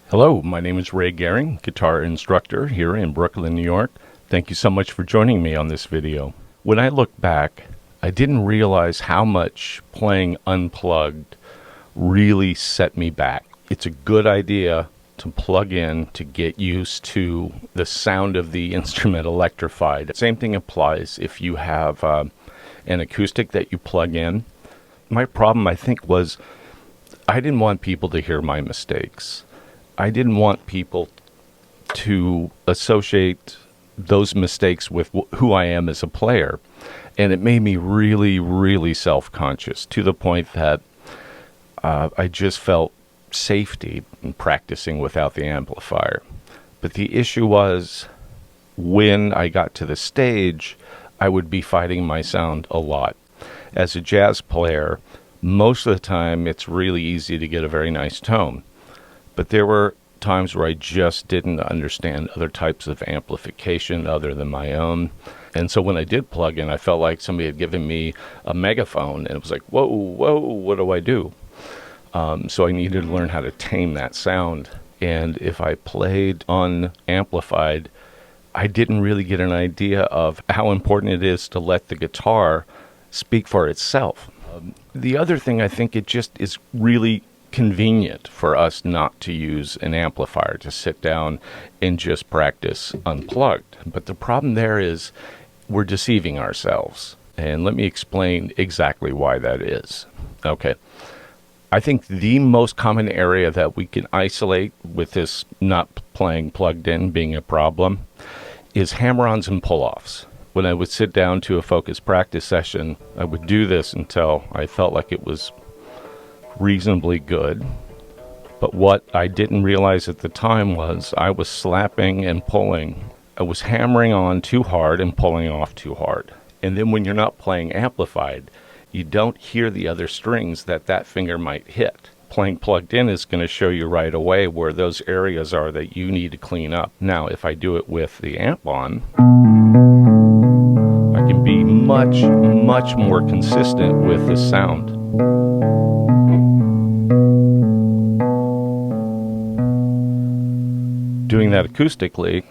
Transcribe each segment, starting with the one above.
Hello, my name is Ray Gehring, guitar instructor here in Brooklyn, New York. Thank you so much for joining me on this video. When I look back, I didn't realize how much playing unplugged really set me back. It's a good idea to plug in to get used to the sound of the instrument electrified. Same thing applies if you have an acoustic that you plug in. My problem, I think, was I didn't want people to hear my mistakes. I didn't want people to associate those mistakes with who I am as a player. And it made me really, really self-conscious to the point that I just felt safety in practicing without the amplifier. But the issue was when I got to the stage, I would be fighting my sound a lot. As a jazz player, most of the time it's really easy to get a very nice tone. But there were times where I just didn't understand other types of amplification other than my own. And so when I did plug in, I felt like somebody had given me a megaphone, and it was like, whoa, what do I do? So I needed to learn how to tame that sound. And if I played unamplified, I didn't really get an idea of how important it is to let the guitar speak for itself. The other thing, I think it just is really convenient for us not to use an amplifier, to sit down and just practice unplugged. But the problem there is we're deceiving ourselves. And let me explain exactly why that is. Okay. I think the most common area that we can isolate with this not playing plugged in being a problem is hammer-ons and pull-offs. When I would sit down to a focused practice session, I would do this until I felt like it was reasonably good. But what I didn't realize at the time was I was slapping and pulling. I was hammering on too hard and pulling off too hard. And then when you're not playing amplified, you don't hear the other strings that finger might hit. Playing plugged in is going to show you right away where those areas are that you need to clean up. Now, if I do it with the amp on, I can be much more consistent with the sound. Doing that acoustically,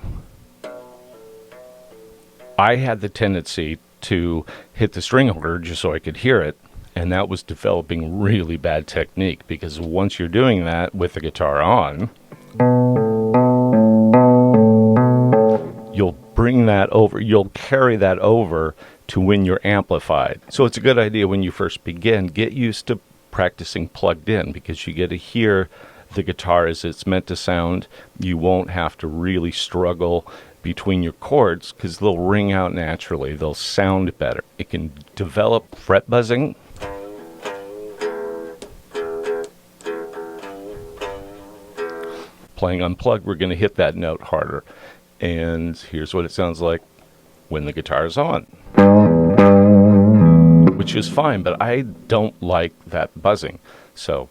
I had the tendency to hit the string holder just so I could hear it, and that was developing really bad technique, because once you're doing that with the guitar on, you'll bring that over, you'll carry that over to when you're amplified. So it's a good idea when you first begin, get used to practicing plugged in, because you get to hear the guitar as it's meant to sound. You won't have to really struggle between your chords because they'll ring out naturally. They'll sound better. It can develop fret buzzing. Playing unplugged, we're going to hit that note harder. And here's what it sounds like when the guitar is on, which is fine, but I don't like that buzzing. So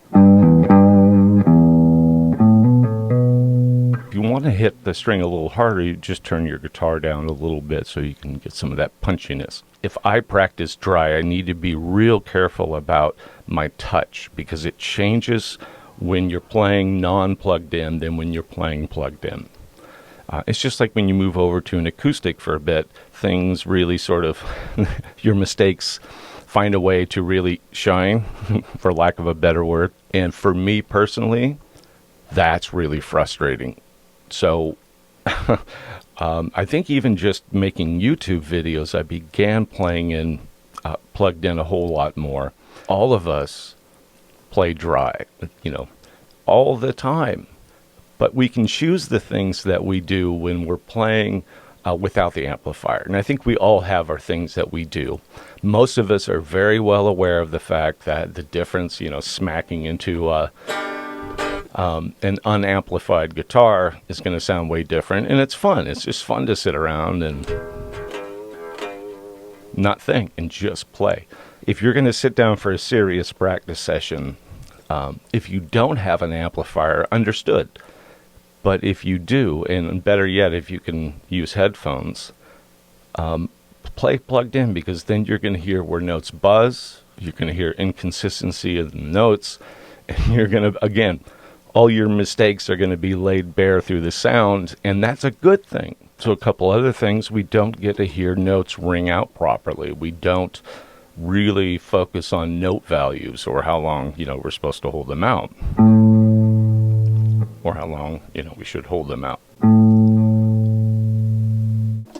if you want to hit the string a little harder, you just turn your guitar down a little bit so you can get some of that punchiness. If I practice dry, I need to be real careful about my touch, because it changes when you're playing non-plugged in than when you're playing plugged in. It's just like when you move over to an acoustic for a bit, things really sort of, your mistakes find a way to really shine, for lack of a better word. And for me personally, that's really frustrating. So I think even just making YouTube videos, I began playing in plugged in a whole lot more. All of us play dry, all the time. But we can choose the things that we do when we're playing without the amplifier. And I think we all have our things that we do. Most of us are very well aware of the fact that the difference, smacking into an unamplified guitar is going to sound way different. And it's fun. It's just fun to sit around and not think and just play. If you're going to sit down for a serious practice session, if you don't have an amplifier, understood. But if you do, and better yet, if you can use headphones, play plugged in, because then you're going to hear where notes buzz, you're going to hear inconsistency of the notes, and you're going to, again, all your mistakes are going to be laid bare through the sound, and that's a good thing. So a couple other things: we don't get to hear notes ring out properly. We don't really focus on note values, or how long, we're supposed to hold them out, or how long, we should hold them out.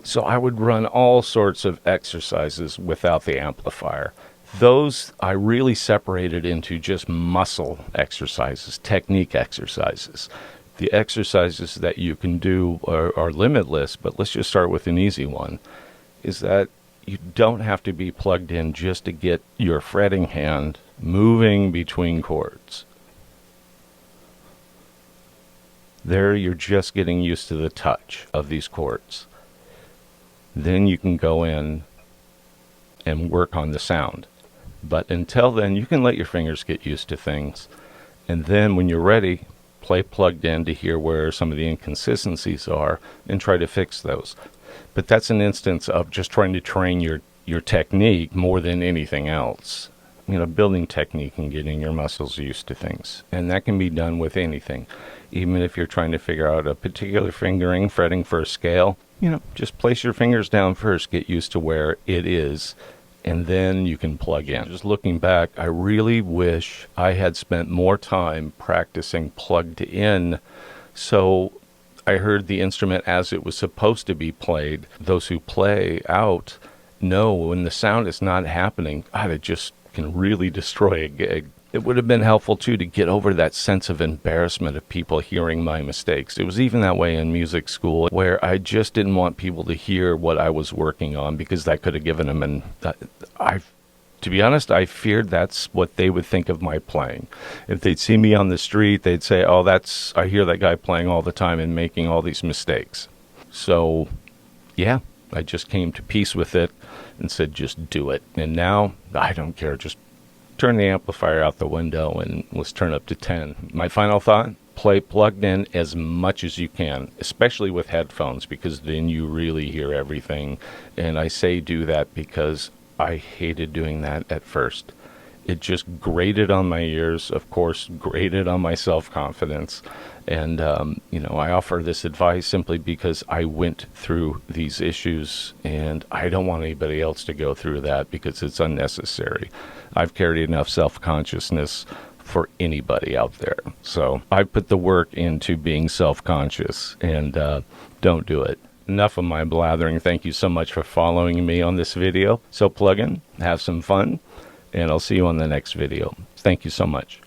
So I would run all sorts of exercises without the amplifier. Those I really separated into just muscle exercises, technique exercises. The exercises that you can do are limitless, but let's just start with an easy one, is that you don't have to be plugged in just to get your fretting hand moving between chords. There, you're just getting used to the touch of these chords. Then you can go in and work on the sound. But until then, you can let your fingers get used to things. And then when you're ready, play plugged in to hear where some of the inconsistencies are and try to fix those. But that's an instance of just trying to train your technique more than anything else. Building technique and getting your muscles used to things. And that can be done with anything. Even if you're trying to figure out a particular fingering, fretting for a scale, just place your fingers down first, get used to where it is, and then you can plug in. Just looking back, I really wish I had spent more time practicing plugged in, so I heard the instrument as it was supposed to be played. Those who play out know when the sound is not happening, God, it just can really destroy a gig. It would have been helpful too to get over that sense of embarrassment of people hearing my mistakes. It was even that way in music school, where I just didn't want people to hear what I was working on, because that could have given them to be honest, I feared that's what they would think of my playing. If they'd see me on the street, they'd say, "Oh, I hear that guy playing all the time and making all these mistakes." So, yeah, I just came to peace with it and said, just do it. And now, I don't care, just turn the amplifier out the window and let's turn up to 10. My final thought: play plugged in as much as you can, especially with headphones, because then you really hear everything. And I say do that because I hated doing that at first. It just grated on my ears, of course, grated on my self-confidence. And, I offer this advice simply because I went through these issues, and I don't want anybody else to go through that because it's unnecessary. I've carried enough self-consciousness for anybody out there. So I put the work into being self-conscious, and don't do it. Enough of my blathering. Thank you so much for following me on this video. So plug in, have some fun, and I'll see you on the next video. Thank you so much.